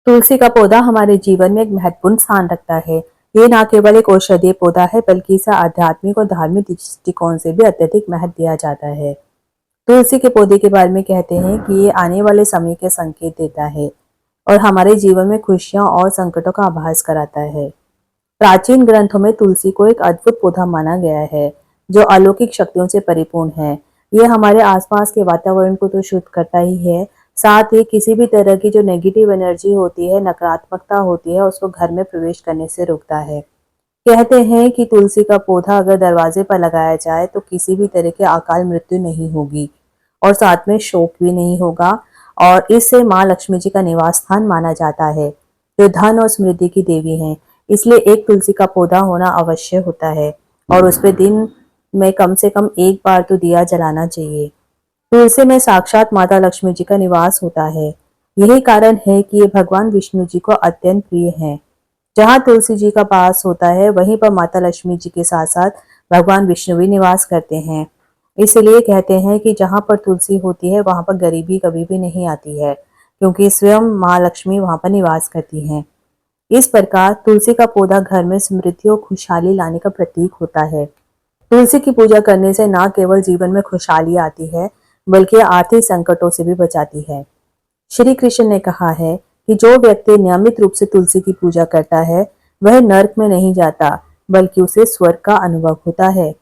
तुलसी का पौधा हमारे जीवन में एक महत्वपूर्ण स्थान रखता है। ये न केवल एक औषधीय पौधा है बल्कि इसे आध्यात्मिक और धार्मिक दृष्टिकोण से भी अत्यधिक महत्व दिया जाता है। तुलसी के पौधे के बारे में कहते हैं कि ये आने वाले समय के संकेत देता है और हमारे जीवन में खुशियां और संकटों का आभास कराता है। प्राचीन ग्रंथों में तुलसी को एक अद्भुत पौधा माना गया है जो अलौकिक शक्तियों से परिपूर्ण है। ये हमारे आसपास के वातावरण को तो शुद्ध करता ही है, साथ ही किसी भी तरह की जो नेगेटिव एनर्जी होती है, नकारात्मकता होती है, उसको घर में प्रवेश करने से रोकता है। कहते हैं कि तुलसी का पौधा अगर दरवाजे पर लगाया जाए तो किसी भी तरह की अकाल मृत्यु नहीं होगी और साथ में शोक भी नहीं होगा। और इससे माँ लक्ष्मी जी का निवास स्थान माना जाता है जो धन और समृद्धि की देवी हैं। इसलिए एक तुलसी का पौधा होना अवश्य होता है और उस पे दिन में कम से कम एक बार तो दिया जलाना चाहिए। तुलसी में साक्षात माता लक्ष्मी जी का निवास होता है। यही कारण है कि ये भगवान विष्णु जी को अत्यंत प्रिय है। जहाँ तुलसी जी का वास होता है वहीं पर माता लक्ष्मी जी के साथ साथ भगवान विष्णु भी निवास करते हैं। इसलिए कहते हैं कि जहाँ पर तुलसी होती है वहां पर गरीबी कभी भी नहीं आती है, क्योंकि स्वयं माँ लक्ष्मी वहां पर निवास करती हैं। इस प्रकार तुलसी का पौधा घर में समृद्धि और खुशहाली लाने का प्रतीक होता है। तुलसी की पूजा करने से न केवल जीवन में खुशहाली आती है बल्कि आर्थिक संकटों से भी बचाती है। श्री कृष्ण ने कहा है कि जो व्यक्ति नियमित रूप से तुलसी की पूजा करता है वह नरक में नहीं जाता बल्कि उसे स्वर्ग का अनुभव होता है।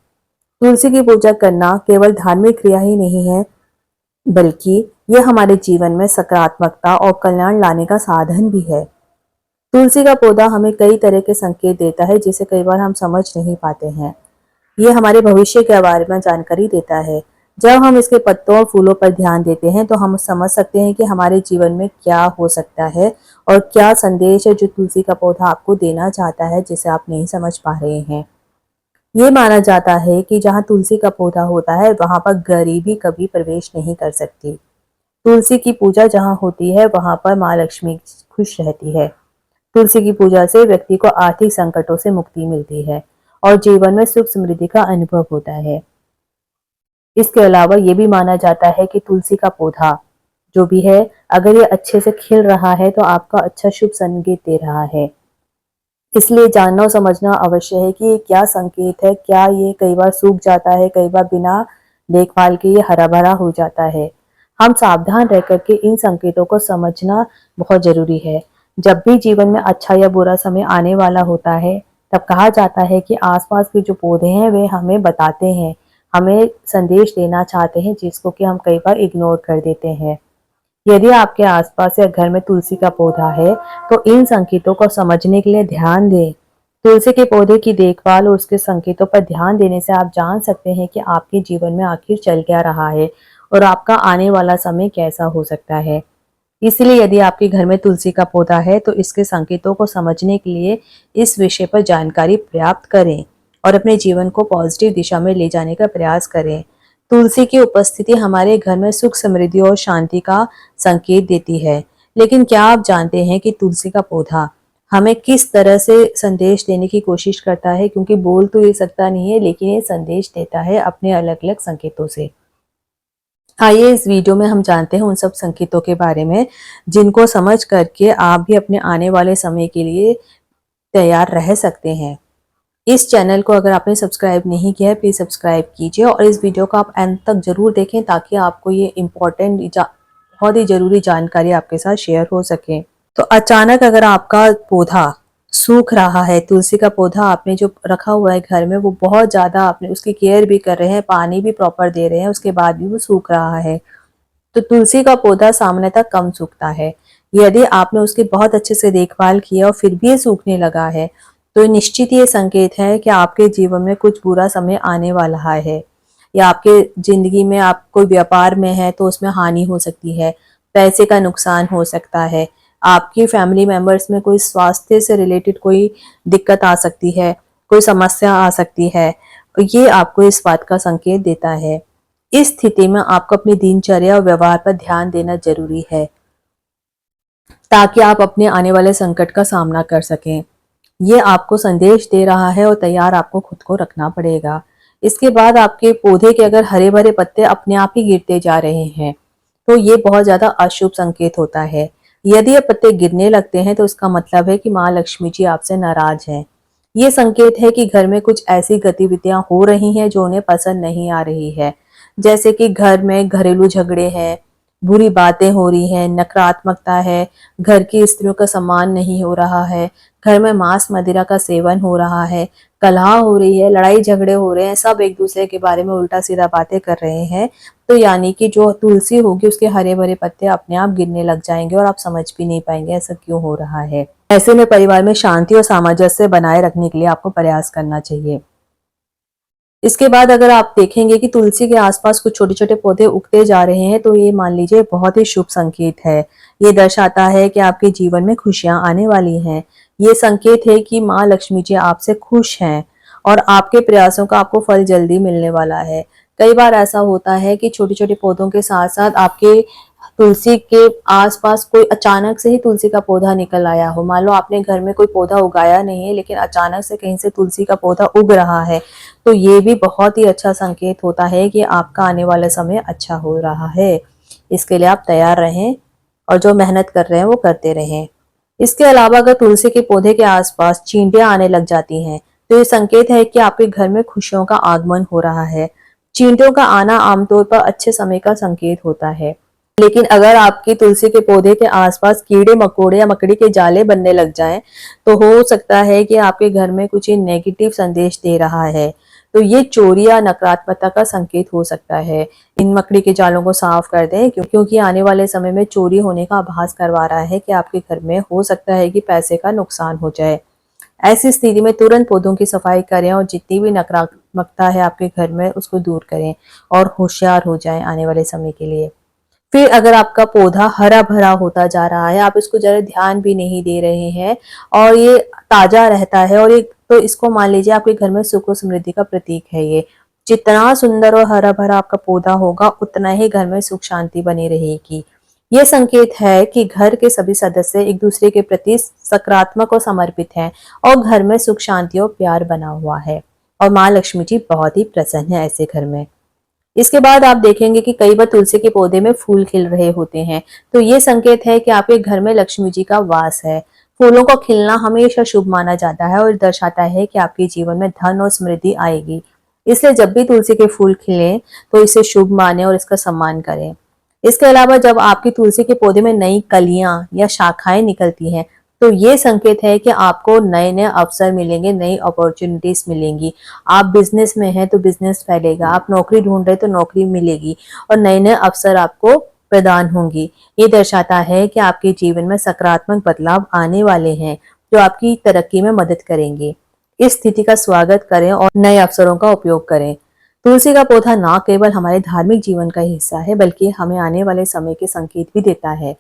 तुलसी की पूजा करना केवल धार्मिक क्रिया ही नहीं है बल्कि यह हमारे जीवन में सकारात्मकता और कल्याण लाने का साधन भी है। तुलसी का पौधा हमें कई तरह के संकेत देता है जिसे कई बार हम समझ नहीं पाते हैं। ये हमारे भविष्य के बारे में जानकारी देता है। जब हम इसके पत्तों और फूलों पर ध्यान देते हैं तो हम समझ सकते हैं कि हमारे जीवन में क्या हो सकता है और क्या संदेश है जो तुलसी का पौधा आपको देना चाहता है जिसे आप नहीं समझ पा रहे हैं। ये माना जाता है कि जहाँ तुलसी का पौधा होता है वहां पर गरीबी कभी प्रवेश नहीं कर सकती। तुलसी की पूजा जहाँ होती है वहां पर माँ लक्ष्मी खुश रहती है। तुलसी की पूजा से व्यक्ति को आर्थिक संकटों से मुक्ति मिलती है और जीवन में सुख समृद्धि का अनुभव होता है। इसके अलावा ये भी माना जाता है कि तुलसी का पौधा जो भी है, अगर ये अच्छे से खिल रहा है तो आपका अच्छा शुभ संकेत दे रहा है। इसलिए जानना और समझना अवश्य है कि ये क्या संकेत है। क्या ये कई बार सूख जाता है, कई बार बिना देखभाल के ये हरा भरा हो जाता है। हम सावधान रह करके इन संकेतों को समझना बहुत जरूरी है। जब भी जीवन में अच्छा या बुरा समय आने वाला होता है तब कहा जाता है कि आसपास के जो पौधे हैं वे हमें बताते हैं, हमें संदेश देना चाहते हैं जिसको कि हम कई बार इग्नोर कर देते हैं। यदि आपके आसपास या घर में तुलसी का पौधा है तो इन संकेतों को समझने के लिए ध्यान दें। तुलसी के पौधे की देखभाल और उसके संकेतों पर ध्यान देने से आप जान सकते हैं कि आपके जीवन में आखिर चल क्या रहा है और आपका आने वाला समय कैसा हो सकता है। इसलिए यदि आपके घर में तुलसी का पौधा है तो इसके संकेतों को समझने के लिए इस विषय पर जानकारी प्राप्त करें और अपने जीवन को पॉजिटिव दिशा में ले जाने का प्रयास करें। तुलसी की उपस्थिति हमारे घर में सुख समृद्धि और शांति का संकेत देती है। लेकिन क्या आप जानते हैं कि तुलसी का पौधा हमें किस तरह से संदेश देने की कोशिश करता है? क्योंकि बोल तो ये सकता नहीं है लेकिन ये संदेश देता है अपने अलग अलग संकेतों से। आइए इस वीडियो में हम जानते हैं उन सब संकेतों के बारे में जिनको समझ करके आप भी अपने आने वाले समय के लिए तैयार रह सकते हैं। इस चैनल को अगर आपने सब्सक्राइब नहीं किया है प्लीज सब्सक्राइब कीजिए और इस वीडियो को आप अंत तक जरूर देखें ताकि आपको ये इम्पोर्टेंट बहुत ही जरूरी जानकारी आपके साथ शेयर हो सके। तो अचानक अगर आपका पौधा सूख रहा है, तुलसी का पौधा आपने जो रखा हुआ है घर में वो बहुत ज्यादा आपने उसकी केयर भी कर रहे हैं, पानी भी प्रॉपर दे रहे हैं, उसके बाद भी वो सूख रहा है, तो तुलसी का पौधा सामान्यतः कम सूखता है। यदि आपने उसकी बहुत अच्छे से देखभाल की और फिर भी ये सूखने लगा है तो निश्चित ये संकेत है कि आपके जीवन में कुछ बुरा समय आने वाला है या आपके जिंदगी में आप कोई व्यापार में है तो उसमें हानि हो सकती है, पैसे का नुकसान हो सकता है, आपकी फैमिली मेंबर्स में कोई स्वास्थ्य से रिलेटेड कोई दिक्कत आ सकती है, कोई समस्या आ सकती है। ये आपको इस बात का संकेत देता है। इस स्थिति में आपको अपनी दिनचर्या और व्यवहार पर ध्यान देना जरूरी है ताकि आप अपने आने वाले संकट का सामना कर सकें। ये आपको संदेश दे रहा है और तैयार आपको खुद को रखना पड़ेगा। इसके बाद आपके पौधे के अगर हरे भरे पत्ते अपने आप ही गिरते जा रहे हैं तो ये बहुत ज्यादा अशुभ संकेत होता है। यदि ये पत्ते गिरने लगते हैं तो इसका मतलब है कि माँ लक्ष्मी जी आपसे नाराज हैं। ये संकेत है कि घर में कुछ ऐसी गतिविधियां हो रही हैं जो उन्हें पसंद नहीं आ रही है, जैसे कि घर में घरेलू झगड़े हैं, बुरी बातें हो रही हैं, नकारात्मकता है, घर की स्त्रियों का सम्मान नहीं हो रहा है, घर में मांस मदिरा का सेवन हो रहा है, कलह हो रही है, लड़ाई झगड़े हो रहे हैं, सब एक दूसरे के बारे में उल्टा सीधा बातें कर रहे हैं। तो यानी कि जो तुलसी होगी उसके हरे भरे पत्ते अपने आप गिरने लग जाएंगे और आप समझ भी नहीं पाएंगे ऐसा क्यों हो रहा है। ऐसे में परिवार में शांति और सामंजस्य बनाए रखने के लिए आपको प्रयास करना चाहिए। इसके बाद अगर आप देखेंगे कि तुलसी के आसपास कुछ छोटे-छोटे पौधे उगते जा रहे हैं, तो ये मान लीजिए बहुत ही शुभ संकेत है। ये दर्शाता है कि आपके जीवन में खुशियाँ आने वाली हैं। ये संकेत है कि माँ लक्ष्मी जी आपसे खुश हैं और आपके प्रयासों का आपको फल जल्दी मिलने वाला है। कई बार ऐसा होता है कि छोटे-छोटे पौधों के साथ-साथ आपके तुलसी के आसपास कोई अचानक से ही तुलसी का पौधा निकल आया हो। मान लो आपने घर में कोई पौधा उगाया नहीं है, लेकिन अचानक से कहीं से तुलसी का पौधा उग रहा है, तो ये भी बहुत ही अच्छा संकेत होता है कि आपका आने वाला समय अच्छा हो रहा है। इसके लिए आप तैयार रहें और जो मेहनत कर रहे हैं वो करते रहें। इसके अलावा अगर तुलसी के पौधे के आसपास चींटियां आने लग जाती हैं, तो ये संकेत है कि आपके घर में खुशियों का आगमन हो रहा है। चींटियों का आना आमतौर पर अच्छे समय का संकेत होता है। लेकिन अगर आपकी तुलसी के पौधे के आसपास कीड़े मकोड़े या मकड़ी के जाले बनने लग जाएं, तो हो सकता है कि आपके घर में कुछ ही नेगेटिव संदेश दे रहा है। तो ये चोरी या नकारात्मकता का संकेत हो सकता है। इन मकड़ी के जालों को साफ कर दें, क्योंकि आने वाले समय में चोरी होने का आभास करवा रहा है कि आपके घर में हो सकता है कि पैसे का नुकसान हो जाए। ऐसी स्थिति में तुरंत पौधों की सफाई करें और जितनी भी नकारात्मकता है आपके घर में उसको दूर करें और होशियार हो जाएं आने वाले समय के लिए। फिर अगर आपका पौधा हरा-भरा होता जा रहा है, आप इसको ज़रा ध्यान भी नहीं दे रहे हैं और ये ताज़ा रहता है और ये तो इसको मान लीजिए आपके घर में सुख और समृद्धि का प्रतीक है ये। जितना सुंदर और हरा-भरा आपका पौधा होगा, उतना ही घर में सुख शांति बनी रहेगी। ये संकेत है कि घर के सभी सदस्य एक दूसरे के प्रति सकारात्मक और समर्पित हैं और घर में सुख शांति और प्यार बना हुआ है और माँ लक्ष्मी जी बहुत ही प्रसन्न है ऐसे घर में। इसके बाद आप देखेंगे कि कई बार तुलसी के पौधे में फूल खिल रहे होते हैं, तो ये संकेत है कि आपके घर में लक्ष्मी जी का वास है। फूलों का खिलना हमेशा शुभ माना जाता है और दर्शाता है कि आपके जीवन में धन और समृद्धि आएगी। इसलिए जब भी तुलसी के फूल खिलें, तो इसे शुभ माने और इसका सम्मान करें। इसके अलावा जब आपकी तुलसी के पौधे में नई कलियां या शाखाएं निकलती हैं, तो ये संकेत है कि आपको नए-नए अवसर मिलेंगे, नई अपॉर्चुनिटीज मिलेंगी। आप बिजनेस में हैं तो बिजनेस फैलेगा, आप नौकरी ढूंढ रहे तो नौकरी मिलेगी और नए-नए अवसर आपको प्रदान होंगी। ये दर्शाता है कि आपके जीवन में सकारात्मक बदलाव आने वाले हैं, जो आपकी तरक्की में मदद करेंगे। इस स्थिति का स्वागत करें और नए अवसरों का उपयोग करें। तुलसी का पौधा न केवल हमारे धार्मिक जीवन का हिस्सा है, बल्कि हमें आने वाले समय के संकेत भी देता है।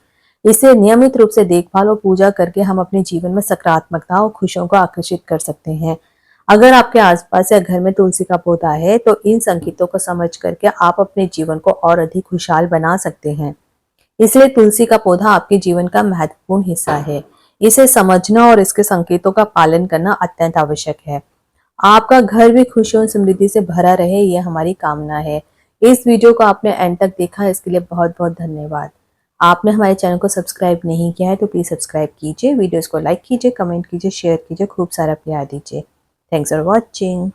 इसे नियमित रूप से देखभाल और पूजा करके हम अपने जीवन में सकारात्मकता और खुशियों को आकर्षित कर सकते हैं। अगर आपके आसपास या घर में तुलसी का पौधा है, तो इन संकेतों को समझ करके आप अपने जीवन को और अधिक खुशहाल बना सकते हैं। इसलिए तुलसी का पौधा आपके जीवन का महत्वपूर्ण हिस्सा है। इसे समझना और इसके संकेतों का पालन करना अत्यंत आवश्यक है। आपका घर भी खुशियों और समृद्धि से भरा रहे, ये हमारी कामना है। इस वीडियो को आपने एंड तक देखा, इसके लिए बहुत बहुत धन्यवाद। आपने हमारे चैनल को सब्सक्राइब नहीं किया है तो प्लीज़ सब्सक्राइब कीजिए, वीडियोस को लाइक कीजिए, कमेंट कीजिए, शेयर कीजिए, खूब सारा प्यार दीजिए। Thanks for watching.